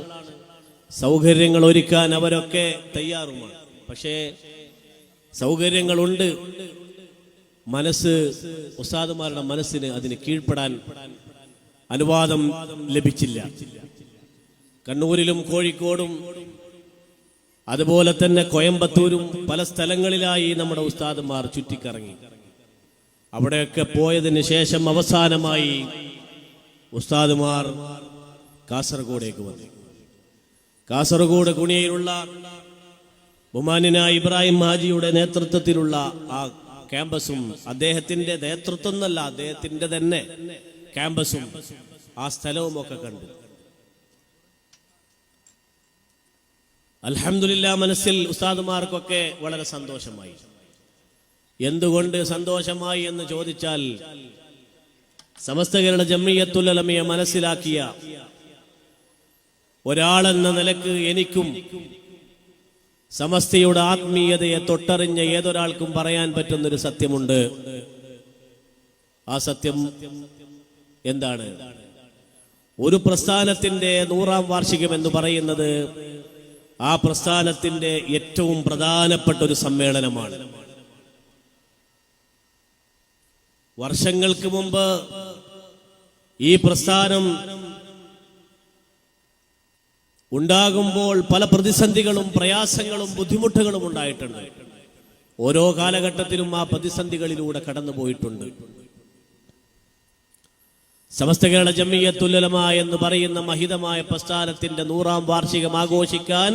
സൗകര്യങ്ങൾ ഒരുക്കാൻ അവരൊക്കെ തയ്യാറുമാണ്. പക്ഷേ സൗകര്യങ്ങളുണ്ട്, മനസ്സ്, ഉസ്താദുമാരുടെ മനസ്സിന് അതിന് കീഴ്പ്പെടാൻ അനുവാദം ലഭിച്ചില്ല. കണ്ണൂരിലും കോഴിക്കോടും അതുപോലെ തന്നെ കോയമ്പത്തൂരും പല സ്ഥലങ്ങളിലായി നമ്മുടെ ഉസ്താദുമാർ ചുറ്റിക്കറങ്ങി. അവിടെയൊക്കെ പോയതിന് ശേഷം അവസാനമായി ഉസ്താദുമാർ കാസർഗോഡേക്ക് വന്നു. കാസർഗോഡ് കുണിയയിലുള്ള ബഹുമാന്യനായ ഇബ്രാഹിം ഹാജിയുടെ നേതൃത്വത്തിലുള്ള ആ ക്യാമ്പസും, അദ്ദേഹത്തിന്റെ നേതൃത്വം എന്നല്ല, അദ്ദേഹത്തിന്റെ തന്നെ ക്യാമ്പസും ആ സ്ഥലവും ഒക്കെ കണ്ടു. അൽഹംദുലില്ലാ, മനസ്സിൽ ഉസ്താദുമാർക്കൊക്കെ വളരെ സന്തോഷമായി. എന്തുകൊണ്ട് സന്തോഷമായി എന്ന് ചോദിച്ചാൽ, സമസ്ത കേരള ജംഇയ്യത്തുൽ ഉലമയെ മനസ്സിലാക്കിയ ഒരാളെന്ന നിലക്ക് എനിക്കും സമസ്തയുടെ ആത്മീയതയെ തൊട്ടറിഞ്ഞ ഏതൊരാൾക്കും പറയാൻ പറ്റുന്നൊരു സത്യമുണ്ട്. ആ സത്യം എന്താണ്? ഒരു പ്രസ്ഥാനത്തിന്റെ 100ാം വാർഷികം എന്ന് പറയുന്നത് ആ പ്രസ്ഥാനത്തിന്റെ ഏറ്റവും പ്രധാനപ്പെട്ട ഒരു സമ്മേളനമാണ്. വർഷങ്ങൾക്ക് മുമ്പ് ഈ പ്രസ്ഥാനം ഉണ്ടാകുമ്പോൾ പല പ്രതിസന്ധികളും പ്രയാസങ്ങളും ബുദ്ധിമുട്ടുകളും ഉണ്ടായിട്ടുണ്ട്. ഓരോ കാലഘട്ടത്തിലും ആ പ്രതിസന്ധികളിലൂടെ കടന്നുപോയിട്ടുണ്ട്. സമസ്ത കേരള ജംഇയ്യത്തുൽ ഉലമ എന്ന് പറയുന്ന മഹിതമായ പ്രസ്ഥാനത്തിന്റെ 100ാം വാർഷികം ആഘോഷിക്കാൻ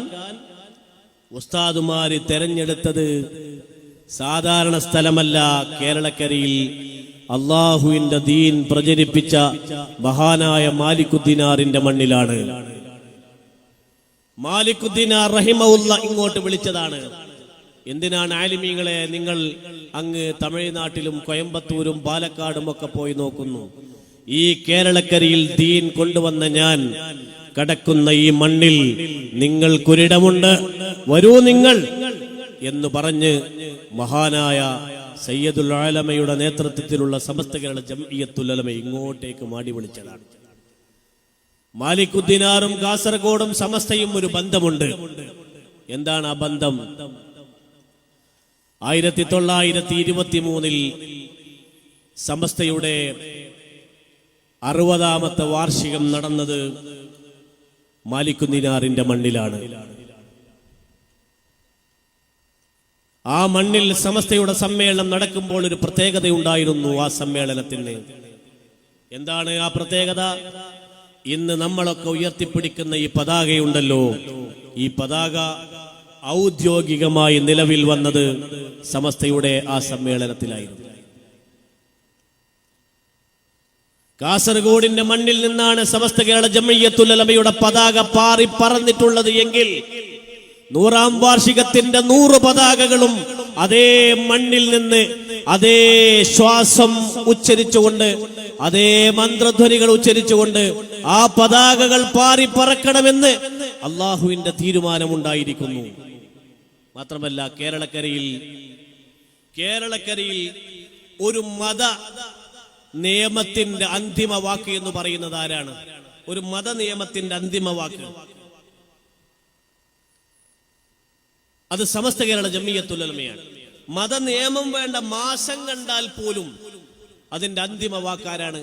ഉസ്താദുമാര് തെരഞ്ഞെടുത്തത് സാധാരണ സ്ഥലമല്ല. കേരളക്കരയിൽ അള്ളാഹുവിന്റെ ദീൻ പ്രചരിപ്പിച്ച മഹാനായ മാലിക്കുദ്ദീനാറിന്റെ മണ്ണിലാണ്. മാലിക്കുദ്ദീനാർ റഹിമഹുല്ലാ ഇങ്ങോട്ട് വിളിച്ചതാണ്. എന്തിനാണ് ആലിമീങ്ങളെ നിങ്ങൾ അങ്ങ് തമിഴ്നാട്ടിലും കോയമ്പത്തൂരും പാലക്കാടും ഒക്കെ പോയി നോക്കുന്നു? ഈ കേരളക്കരയിൽ ദീൻ കൊണ്ടുവന്ന ഞാൻ കടക്കുന്ന ഈ മണ്ണിൽ നിങ്ങൾക്കൊരിടമുണ്ട്, വരൂ നിങ്ങൾ എന്ന് പറഞ്ഞ് മഹാനായ സയ്യിദുൽ ഉലമയുടെ നേതൃത്വത്തിലുള്ള സമസ്ത കേരള ജംഇയ്യത്തുൽ ഉലമ ഇങ്ങോട്ടേക്ക് മാടി വിളിച്ചതാണ്. മാലിക്കുദ്ദീനാറും കാസർഗോഡും സമസ്തയും ഒരു ബന്ധമുണ്ട്. എന്താണ് ആ ബന്ധം? 1923 സമസ്തയുടെ 60ാമത്തെ വാർഷികം നടന്നത് മാലിക്കുന്നിനാറിന്റെ മണ്ണിലാണ്. ആ മണ്ണിൽ സമസ്തയുടെ സമ്മേളനം നടക്കുമ്പോൾ ഒരു പ്രത്യേകതയുണ്ടായിരുന്നു ആ സമ്മേളനത്തിന്. എന്താണ് ആ പ്രത്യേകത? ഇന്ന് നമ്മളൊക്കെ ഉയർത്തിപ്പിടിക്കുന്ന ഈ പതാകയുണ്ടല്ലോ, ഈ പതാക ഔദ്യോഗികമായി നിലവിൽ വന്നത് സമസ്തയുടെ ആ സമ്മേളനത്തിലായിരുന്നു. കാസർഗോഡിന്റെ മണ്ണിൽ നിന്നാണ് സമസ്ത കേരള ജംഇയ്യത്തുൽ ഉലമയുടെ പതാക പാറി പറന്നിട്ടുള്ളത് എങ്കിൽ 100ാം വാർഷികത്തിന്റെ 100 പതാകകളും അതേ മണ്ണിൽ നിന്ന് അതേ ശ്വാസം ഉച്ചരിച്ചുകൊണ്ട്, അതേ മന്ത്രധ്വനികൾ ഉച്ചരിച്ചുകൊണ്ട് ആ പതാകകൾ പാറി പറക്കണമെന്ന് അള്ളാഹുവിന്റെ തീരുമാനമുണ്ടായിരിക്കുന്നു. മാത്രമല്ല, കേരളക്കരയിൽ ഒരു മത നിയമത്തിന്റെ അന്തിമ വാക്ക് എന്ന് പറയുന്നത് ആരാണ്? ഒരു മത നിയമത്തിന്റെ അന്തിമ വാക്ക് അത് സമസ്ത കേരള ജംഇയ്യത്തുൽ ഉലമയാണ്. മത നിയമം വേണ്ട മാസം കണ്ടാൽ പോലും അതിന്റെ അന്തിമ വാക്കാരാണ്?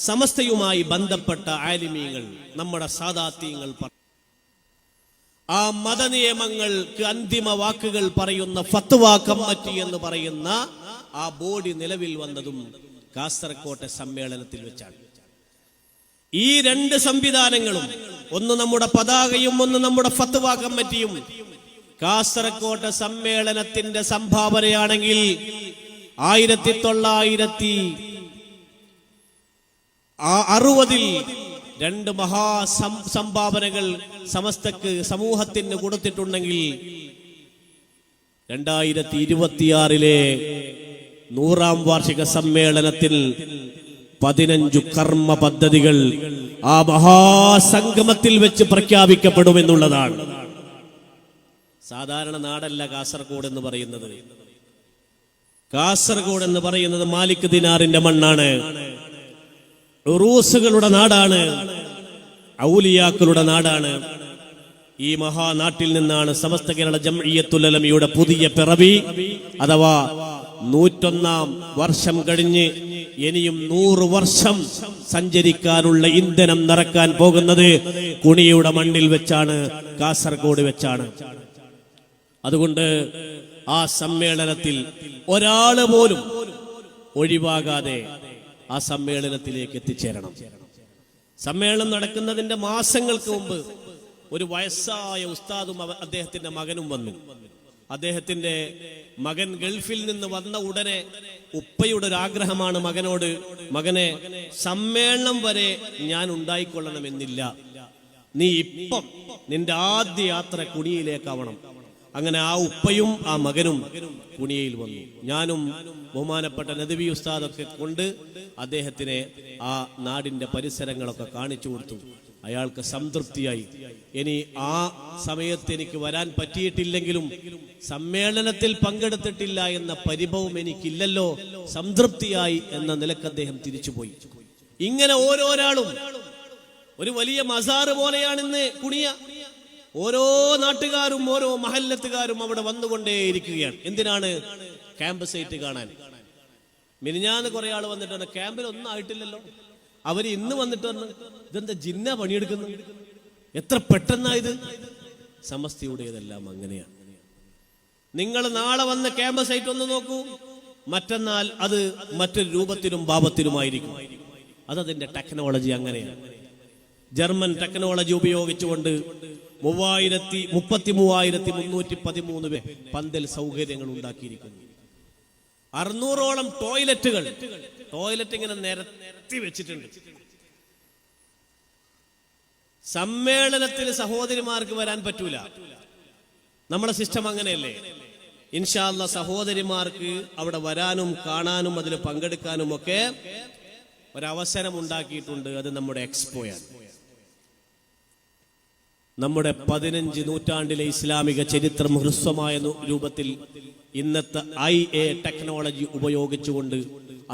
സമസ്തയുമായി ബന്ധപ്പെട്ട ആലിമീങ്ങൾ, നമ്മുടെ സാദാത്യങ്ങൾ. ആ മത നിയമങ്ങൾക്ക് അന്തിമ വാക്കുകൾ പറയുന്ന ഫത്വ കമ്മിറ്റി എന്ന് പറയുന്ന ആ ബോഡി നിലവിൽ വന്നതും കാസർകോട്ടെ സമ്മേളനത്തിൽ വെച്ചാണ്. ഈ 2 സംവിധാനങ്ങളും, ഒന്ന് നമ്മുടെ പതാകയും ഒന്ന് നമ്മുടെ ഫത്വ കമ്മിറ്റിയും, കാസർകോട്ടെ സമ്മേളനത്തിന്റെ സംഭാവനയാണെങ്കിൽ 1960 2 മഹാ സംഭാവനകൾ സമസ്തക്ക് സമൂഹത്തിന് കൊടുത്തിട്ടുണ്ടെങ്കിൽ 2026 100ാം വാർഷിക സമ്മേളനത്തിൽ 15 കർമ്മ പദ്ധതികൾ ആ മഹാസംഗമത്തിൽ വെച്ച് പ്രഖ്യാപിക്കപ്പെടുമെന്നുള്ളതാണ്. സാധാരണ നാടല്ല കാസർഗോഡ് എന്ന് പറയുന്നത്. കാസർഗോഡ് എന്ന് പറയുന്നത് മാലിക് ദിനാറിന്റെ മണ്ണാണ്, ഉറൂസുകളുടെ നാടാണ്, ഔലിയാക്കളുടെ നാടാണ്. ഈ മഹാനാട്ടിൽ നിന്നാണ് സമസ്ത കേരള ജംഇയ്യത്തുൽ ഉലമയുടെ പുതിയ പിറവി, അഥവാ 101ാം വർഷം കഴിഞ്ഞ് ഇനിയും 100 വർഷം സഞ്ചരിക്കാനുള്ള ഇന്ധനം നിറക്കാൻ പോകുന്നത് കുണിയുടെ മണ്ണിൽ വെച്ചാണ്, കാസർഗോഡ് വെച്ചാണ്. അതുകൊണ്ട് ആ സമ്മേളനത്തിൽ ഒരാള് പോലും ഒഴിവാകാതെ ആ സമ്മേളനത്തിലേക്ക് എത്തിച്ചേരണം. സമ്മേളനം നടക്കുന്നതിന്റെ മാസങ്ങൾക്ക് മുമ്പ് ഒരു വയസ്സായ ഉസ്താദും അദ്ദേഹത്തിന്റെ മകനും വന്നു. അദ്ദേഹത്തിന്റെ മകൻ ഗൾഫിൽ നിന്ന് വന്ന ഉടനെ ഉപ്പയുടെ ഒരു ആഗ്രഹമാണ് മകനോട്, മകനെ, സമ്മേളനം വരെ ഞാൻ ഉണ്ടായിക്കൊള്ളണമെന്നില്ല, നീ ഇപ്പം നിന്റെ ആദ്യ യാത്ര കുണിയിലേക്കാവണം. അങ്ങനെ ആ ഉപ്പയും ആ മകനും കുണിയയിൽ വന്നു. ഞാനും ബഹുമാനപ്പെട്ട നദവി ഉസ്താദൊക്കെ കൊണ്ട് അദ്ദേഹത്തിനെ ആ നാടിന്റെ പരിസരങ്ങളൊക്കെ കാണിച്ചു കൊടുത്തു. അയാൾക്ക് സംതൃപ്തിയായി. ഇനി ആ സമയത്ത് എനിക്ക് വരാൻ പറ്റിയിട്ടില്ലെങ്കിലും സമ്മേളനത്തിൽ പങ്കെടുത്തിട്ടില്ല എന്ന പരിഭവം എനിക്കില്ലല്ലോ, സംതൃപ്തിയായി എന്ന നിലക്ക് അദ്ദേഹം തിരിച്ചുപോയി. ഇങ്ങനെ ഓരോരാളും ഒരു വലിയ മസാറ് പോലെയാണ് ഇന്ന് കുണിയ. ഓരോ നാട്ടുകാരും ഓരോ മഹല്ലത്തുകാരും അവിടെ വന്നുകൊണ്ടേയിരിക്കുകയാണ്. എന്തിനാണ്? ക്യാമ്പ് സൈറ്റ് കാണാൻ. മിനിഞ്ഞാന്ന് കുറെ ആൾ വന്നിട്ട് ക്യാമ്പിൽ ഒന്നും ആയിട്ടില്ലല്ലോ. അവര് ഇന്ന് വന്നിട്ട് പറഞ്ഞു, ഇതെന്താ ജിന്ന പണിയെടുക്കുന്നു, എത്ര പെട്ടെന്നായത്. സമസ്തയുടേതെല്ലാം അങ്ങനെയാണ്. നിങ്ങൾ നാളെ വന്ന് ക്യാമ്പ് സൈറ്റ് ഒന്ന് നോക്കൂ, മറ്റന്നാൾ അത് മറ്റൊരു രൂപത്തിലും ഭാവത്തിലുമായിരിക്കും. അതതിന്റെ ടെക്നോളജി അങ്ങനെയാണ്. ജർമ്മൻ ടെക്നോളജി ഉപയോഗിച്ചുകൊണ്ട് 33,313 പന്തൽ സൗകര്യങ്ങൾ ഉണ്ടാക്കിയിരിക്കുന്നു. 600ഓളം ടോയ്ലറ്റ് ഇങ്ങനെ നിരത്തി വെച്ചിട്ടുണ്ട്. സമ്മേളനത്തിൽ സഹോദരിമാർക്ക് വരാൻ പറ്റൂല. നമ്മുടെ സിസ്റ്റം അങ്ങനെയല്ലേ. ഇൻഷാ അല്ലാഹ് സഹോദരിമാർക്ക് അവിടെ വരാനും കാണാനും അതിൽ പങ്കെടുക്കാനും ഒക്കെ ഒരവസരം ഉണ്ടാക്കിയിട്ടുണ്ട്. അത് നമ്മുടെ എക്സ്പോയാണ്. നമ്മുടെ 15 നൂറ്റാണ്ടിലെ ഇസ്ലാമിക ചരിത്രം ഹ്രസ്വമായ രൂപത്തിൽ ഇന്നത്തെ IA ടെക്നോളജി ഉപയോഗിച്ചുകൊണ്ട്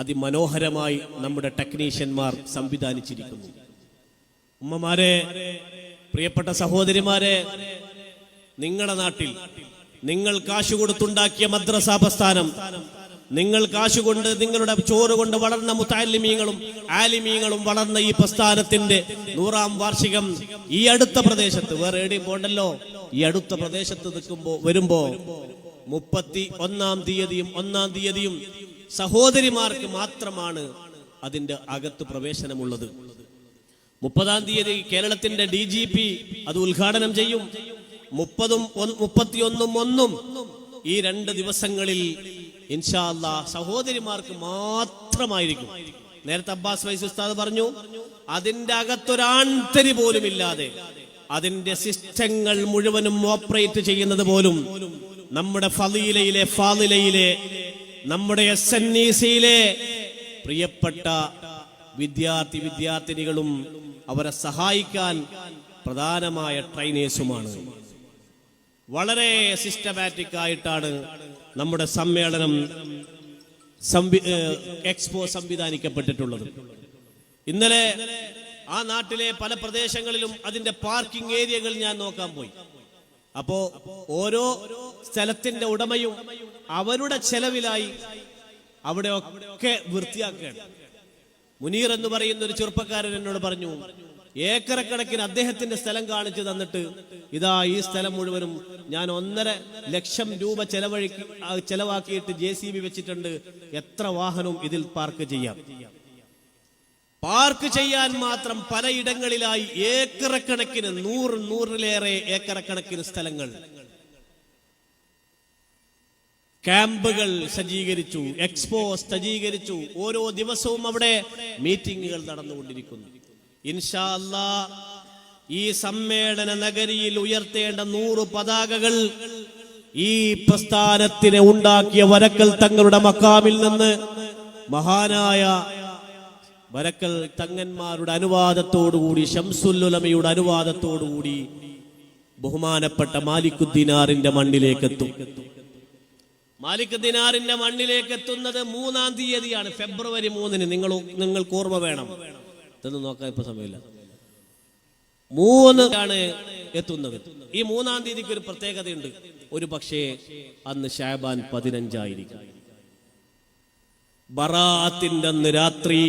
അതിമനോഹരമായി നമ്മുടെ ടെക്നീഷ്യന്മാർ സംവിധാനിച്ചിരിക്കുന്നു. ഉമ്മമാരെ, പ്രിയപ്പെട്ട സഹോദരിമാരെ, നിങ്ങളുടെ നാട്ടിൽ നിങ്ങൾ കാശ് കൊടുത്തുണ്ടാക്കിയ മദ്രസാ പ്രസ്ഥാനം, നിങ്ങൾ കാശുകൊണ്ട് നിങ്ങളുടെ ചോറ് കൊണ്ട് വളർന്ന മുത്തഅല്ലിമീങ്ങളും ആലിമീങ്ങളും വളർന്ന ഈ പ്രസ്ഥാനത്തിന്റെ 100ാം വാർഷികം ഈ അടുത്ത പ്രദേശത്ത്, വേറെ എവിടെയും പോണ്ടല്ലോ, ഈ അടുത്ത പ്രദേശത്ത് വരുമ്പോ 31-ാം തീയതിയും 1-ാം തീയതിയും സഹോദരിമാർക്ക് മാത്രമാണ് അതിന്റെ അകത്ത് പ്രവേശനമുള്ളത്. 30-ാം തീയതി കേരളത്തിന്റെ DGP അത് ഉദ്ഘാടനം ചെയ്യും. 30-ഉം 31-ഉം 1-ഉം ഈ 2 ദിവസങ്ങളിൽ ഇൻഷാ അല്ലാഹ് സഹോദരിമാർക്ക് മാത്രമായിരിക്കും. നേരത്തെ അബ്ബാസ് ഫൈസി ഉസ്താദ് പറഞ്ഞു, അതിന്റെ അകത്തൊരാൺതരി പോലും ഇല്ലാതെ അതിന്റെ സിസ്റ്റങ്ങൾ മുഴുവനും ഓപ്പറേറ്റ് ചെയ്യുന്നത് പോലും നമ്മുടെ ഫാദിലയിലെ നമ്മുടെ SNEC-യിലെ പ്രിയപ്പെട്ട വിദ്യാർത്ഥിനികളും അവരെ സഹായിക്കാൻ പ്രധാനമായ ട്രെയിനേഴ്സുമാണ്. വളരെ സിസ്റ്റമാറ്റിക് ആയിട്ടാണ് നമ്മുടെ സമ്മേളനം എക്സ്പോ സംവിധാനിക്കപ്പെട്ടിട്ടുള്ളത്. ഇന്നലെ ആ നാട്ടിലെ പല പ്രദേശങ്ങളിലും അതിന്റെ പാർക്കിംഗ് ഏരിയകൾ ഞാൻ നോക്കാൻ പോയി. അപ്പോ ഓരോ സ്ഥലത്തിന്റെ ഉടമയും അവരുടെ ചെലവിലായി അവിടെ ഒക്കെ വൃത്തിയാക്കുകയാണ്. മുനീർ എന്ന് പറയുന്ന ഒരു ചെറുപ്പക്കാരൻ എന്നോട് പറഞ്ഞു, ഏക്കറക്കണക്കിന് അദ്ദേഹത്തിന്റെ സ്ഥലം കാണിച്ചു തന്നിട്ട് ഇതാ ഈ സ്ഥലം മുഴുവനും ഞാൻ 1.5 ലക്ഷം രൂപ ചെലവാക്കിയിട്ട് JCB വെച്ചിട്ടുണ്ട്, എത്ര വാഹനവും ഇതിൽ പാർക്ക് ചെയ്യാം. പാർക്ക് ചെയ്യാൻ മാത്രം പലയിടങ്ങളിലായി ഏക്കറക്കണക്കിന് 100-ലേറെ ഏക്കറക്കണക്കിന് സ്ഥലങ്ങൾ. ക്യാമ്പുകൾ സജ്ജീകരിച്ചു, എക്സ്പോ സജ്ജീകരിച്ചു. ഓരോ ദിവസവും അവിടെ മീറ്റിംഗുകൾ നടന്നുകൊണ്ടിരിക്കുന്നു. ഇൻഷാ അല്ലാഹ് ഈ സമ്മേളന നഗരിയിൽ ഉയർത്തേണ്ട 100 പതാകകൾ ഈ പ്രസ്ഥാനത്തിനെ ഉണ്ടാക്കിയ വരക്കൽ തങ്ങളുടെ മക്കാമിൽ നിന്ന് മഹാനായ വരക്കൽ തങ്ങന്മാരുടെ അനുവാദത്തോടുകൂടി, ശംസുൽ ഉലമയുടെ അനുവാദത്തോടുകൂടി ബഹുമാനപ്പെട്ട മാലിക് ദിനാറിന്റെ മണ്ണിലേക്ക് എത്തും. മാലിക് ദിനാറിന്റെ മണ്ണിലേക്ക് എത്തുന്നത് 3-ാം തീയതിയാണ്, ഫെബ്രുവരി 3-ന്. നിങ്ങൾക്ക് ഓർമ്മ വേണം, ഇതൊന്നും നോക്കാൻ ഇപ്പൊ സമയമില്ല. 3 എത്തുന്നത്. ഈ 3-ാം തീയതിക്ക് ഒരു പ്രത്യേകതയുണ്ട്. ഒരു പക്ഷേ അന്ന് ശഅബാൻ 15 ബറാഅത്തിന്റെ അന്ന് രാത്രി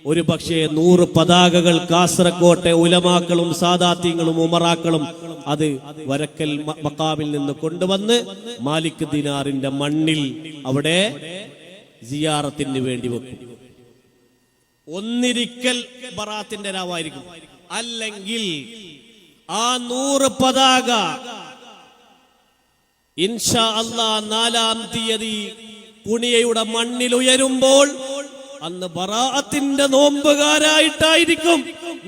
ഒരു പക്ഷേ 100 പതാകകൾ കാസർകോട്ടെ ഉലമാക്കളും സാദാത്യങ്ങളും ഉമറാക്കളും അത് വരക്കൽ മക്കാമിൽ നിന്ന് കൊണ്ടുവന്ന് മാലിക് ദിനാറിന്റെ മണ്ണിൽ അവിടെ സിയാറത്തിന് വേണ്ടി വെക്കും. ഒന്നിരിക്കൽ ബറാത്തിന്റെ രാവായിരിക്കും. അല്ലെങ്കിൽ ആ 100 പതാക ഇൻഷാ അല്ലാഹ് 4-ാം തീയതി കുണിയയുടെ മണ്ണിൽ ഉയരുമ്പോൾ അന്ന് ബറാഅത്തിന്റെ നോമ്പുകാരായിട്ടായിരിക്കും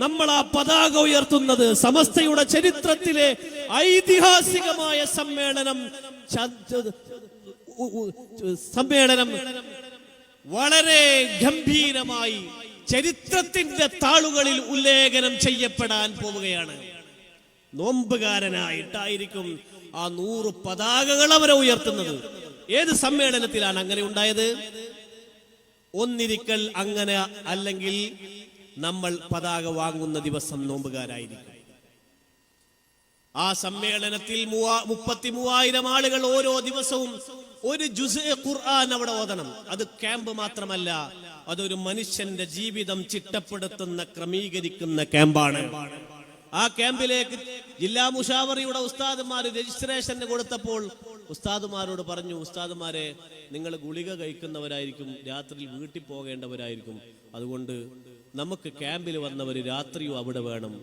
നമ്മൾ ആ പതാക ഉയർത്തുന്നത്. സമസ്തയുടെ ചരിത്രത്തിലെ ഐതിഹാസികമായ സമ്മേളനം വളരെ ഗംഭീരമായി ചരിത്രത്തിന്റെ താളുകളിൽ ഉല്ലേഖനം ചെയ്യപ്പെടാൻ പോവുകയാണ്. നോമ്പുകാരനായിട്ടായിരിക്കും ആ 100 പതാകകൾ അവരെ ഉയർത്തുന്നത്. ഏത് സമ്മേളനത്തിലാണ് അങ്ങനെ ഉണ്ടായത്? ഒന്നിരിക്കൽ അങ്ങനെ, അല്ലെങ്കിൽ നമ്മൾ പതാക വാങ്ങുന്ന ദിവസം നോമ്പുകാരായിരിക്കും. ആ സമ്മേളനത്തിൽ 33,000 ആളുകൾ ഓരോ ദിവസവും ഒരു ജുസ് ഖുർആൻ അവിടെ ഓതണം. അത് ക്യാമ്പ് മാത്രമല്ല, അതൊരു മനുഷ്യന്റെ ജീവിതം ചിട്ടപ്പെടുത്തുന്ന, ക്രമീകരിക്കുന്ന ക്യാമ്പാണ്. ആ ക്യാമ്പിലേക്ക് ജില്ലാ മുഷാവറിയുടെ ഉസ്താദുമാർ രജിസ്ട്രേഷന് കൊടുത്തപ്പോൾ ഉസ്താദുമാരോട് പറഞ്ഞു, ഉസ്താദുമാരെ നിങ്ങൾ ഗുളിക കഴിക്കുന്നവരായിരിക്കും, രാത്രിയിൽ വീട്ടിൽ പോകേണ്ടവരായിരിക്കും, അതുകൊണ്ട് നമുക്ക് ക്യാമ്പിൽ വന്നവർ രാത്രിയും അവിടെ വേണം.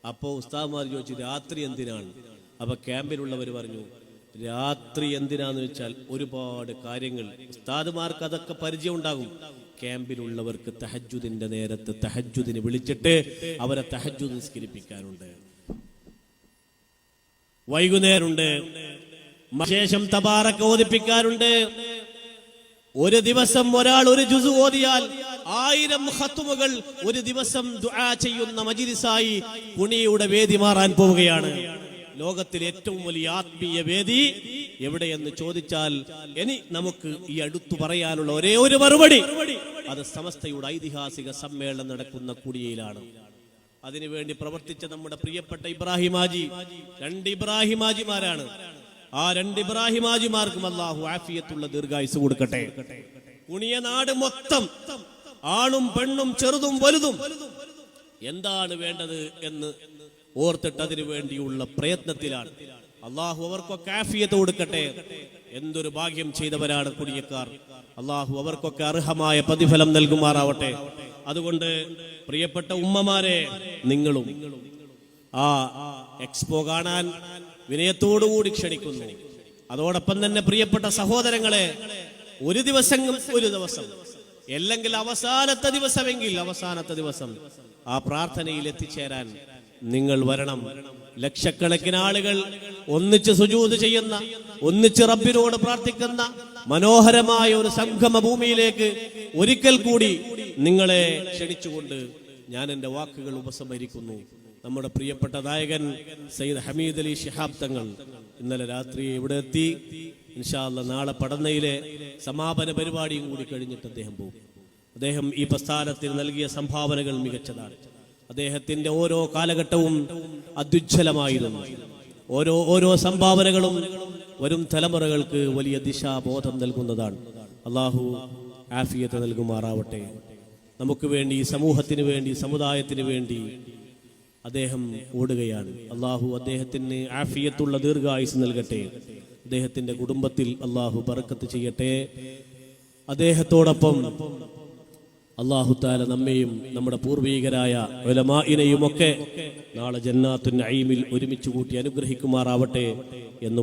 അപ്പോൾ ഉസ്താദുമാർ ചോദിച്ചു, രാത്രി എന്തിനാണ്? അപ്പൊ ക്യാമ്പിലുള്ളവർ പറഞ്ഞു, രാത്രി എന്തിനാന്ന് വെച്ചാൽ ഒരുപാട് കാര്യങ്ങൾ, ഉസ്താദുമാർക്ക് അതൊക്കെ പരിചയം ഉണ്ടാകും. ക്യാമ്പിലുള്ളവർക്ക് തഹജ്ജുദിന്റെ നേരത്ത് തഹജ്ജുദിന് വിളിച്ചിട്ട് അവരെ തഹജ്ജുദ് നിസ്കരിപ്പിക്കാനുണ്ട്, വൈകുന്നേരമുണ്ട്, ശേഷം തബാറക ഓതിപ്പിക്കാറുണ്ട്. ഒരു ദിവസം ഒരാൾ ഒരു ജുസ് ഓതിയാൽ 1000 ഖത്മുകൾ ഒരു ദിവസം ദുആ ചെയ്യുന്ന മജ്ലിസായി കുണിയുടെ വേദി മാറാൻ പോവുകയാണ്. ലോകത്തിലെ ഏറ്റവും വലിയ ആത്മീയ വേദി എവിടെയെന്ന് ചോദിച്ചാൽ ഇനി നമുക്ക് ഈ അടുത്തു പറയാനുള്ള ഒരേ ഒരു മറുപടി, അത് സമസ്തയുടെ ഐതിഹാസിക സമ്മേളനം നടക്കുന്ന കുടിയയിലാണ്. അതിനുവേണ്ടി പ്രവർത്തിച്ച നമ്മുടെ പ്രിയപ്പെട്ട ഇബ്രാഹിം ഹാജി, 2 ഇബ്രാഹിം ഹാജിമാരാണ്. ആ 2 ഇബ്രാഹിം ഹാജിമാർക്കും അല്ലാഹു ആഫിയത്തുള്ള ദീർഘായുസ് കൊടുക്കട്ടെ. കുണിയ നാട് മൊത്തം ആണും പെണ്ണും ചെറുതും വലുതും എന്താണ് വേണ്ടത് എന്ന് ഓർത്തിട്ട് അതിനു വേണ്ടിയുള്ള പ്രയത്നത്തിലാണ്. അള്ളാഹു അവർക്കൊക്കെ ആഫിയത്ത് കൊടുക്കട്ടെ. എന്തൊരു ഭാഗ്യം ചെയ്തവരാണ് കുടിയക്കാർ. അള്ളാഹു അവർക്കൊക്കെ അർഹമായ പ്രതിഫലം നൽകുമാറാവട്ടെ. അതുകൊണ്ട് പ്രിയപ്പെട്ട ഉമ്മമാരെ, നിങ്ങളും ആ എക്സ്പോ കാണാൻ വിനയത്തോടുകൂടി ക്ഷണിക്കുന്നു. അതോടൊപ്പം തന്നെ പ്രിയപ്പെട്ട സഹോദരങ്ങളെ, ഒരു ദിവസം അല്ലെങ്കിൽ അവസാനത്തെ ദിവസം ആ പ്രാർത്ഥനയിൽ എത്തിച്ചേരാൻ നിങ്ങൾ വരണം. ലക്ഷക്കണക്കിന് ആളുകൾ ഒന്നിച്ച് സുജൂദ് ചെയ്യുന്ന, ഒന്നിച്ച് റബ്ബിനോട് പ്രാർത്ഥിക്കുന്ന മനോഹരമായ ഒരു സംഗമ ഭൂമിയിലേക്ക് ഒരിക്കൽ കൂടി നിങ്ങളെ ക്ഷണിച്ചുകൊണ്ട് ഞാൻ എൻ്റെ വാക്കുകൾ ഉപസംഹരിക്കുന്നു. നമ്മുടെ പ്രിയപ്പെട്ട നായകൻ സയ്യിദ് ഹമീദ് അലി ശിഹാബ് തങ്ങൾ ഇന്നലെ രാത്രി ഇവിടെ എത്തി. ഇൻഷാ അല്ലാഹ് നാളെ പടന്നയിലെ സമാപന പരിപാടിയും കൂടി കഴിഞ്ഞിട്ട് അദ്ദേഹം പോകും. അദ്ദേഹം ഈ പ്രസ്ഥാനത്തിന് നൽകിയ സംഭാവനകൾ മികച്ചതാണ്. അദ്ദേഹത്തിന്റെ ഓരോ കാലഘട്ടവും അത്യുജ്വലമായിരുന്നു. ഓരോ സംഭാവനകളും വരും തലമുറകൾക്ക് വലിയ ദിശാബോധം നൽകുന്നതാണ്. അള്ളാഹു ആഫിയത്ത് നൽകുമാറാവട്ടെ. നമുക്ക് വേണ്ടി, സമൂഹത്തിന് വേണ്ടി, സമുദായത്തിന് വേണ്ടി അദ്ദേഹം ഓടുകയാണ്. അള്ളാഹു അദ്ദേഹത്തിന് ആഫിയത്തുള്ള ദീർഘായുസ് നൽകട്ടെ. അദ്ദേഹത്തിന്റെ കുടുംബത്തിൽ അള്ളാഹു ബറക്കത്ത് ചെയ്യട്ടെ. അദ്ദേഹത്തോടൊപ്പം അല്ലാഹു തആല നമ്മെയും നമ്മുടെ പൂർവീകരായ ഉലമാഇനെയും ഒക്കെ നാളെ ജന്നാത്തുൻ നഈമിൽ ഒരുമിച്ച് കൂട്ടി അനുഗ്രഹിക്കുമാറാവട്ടെ എന്നും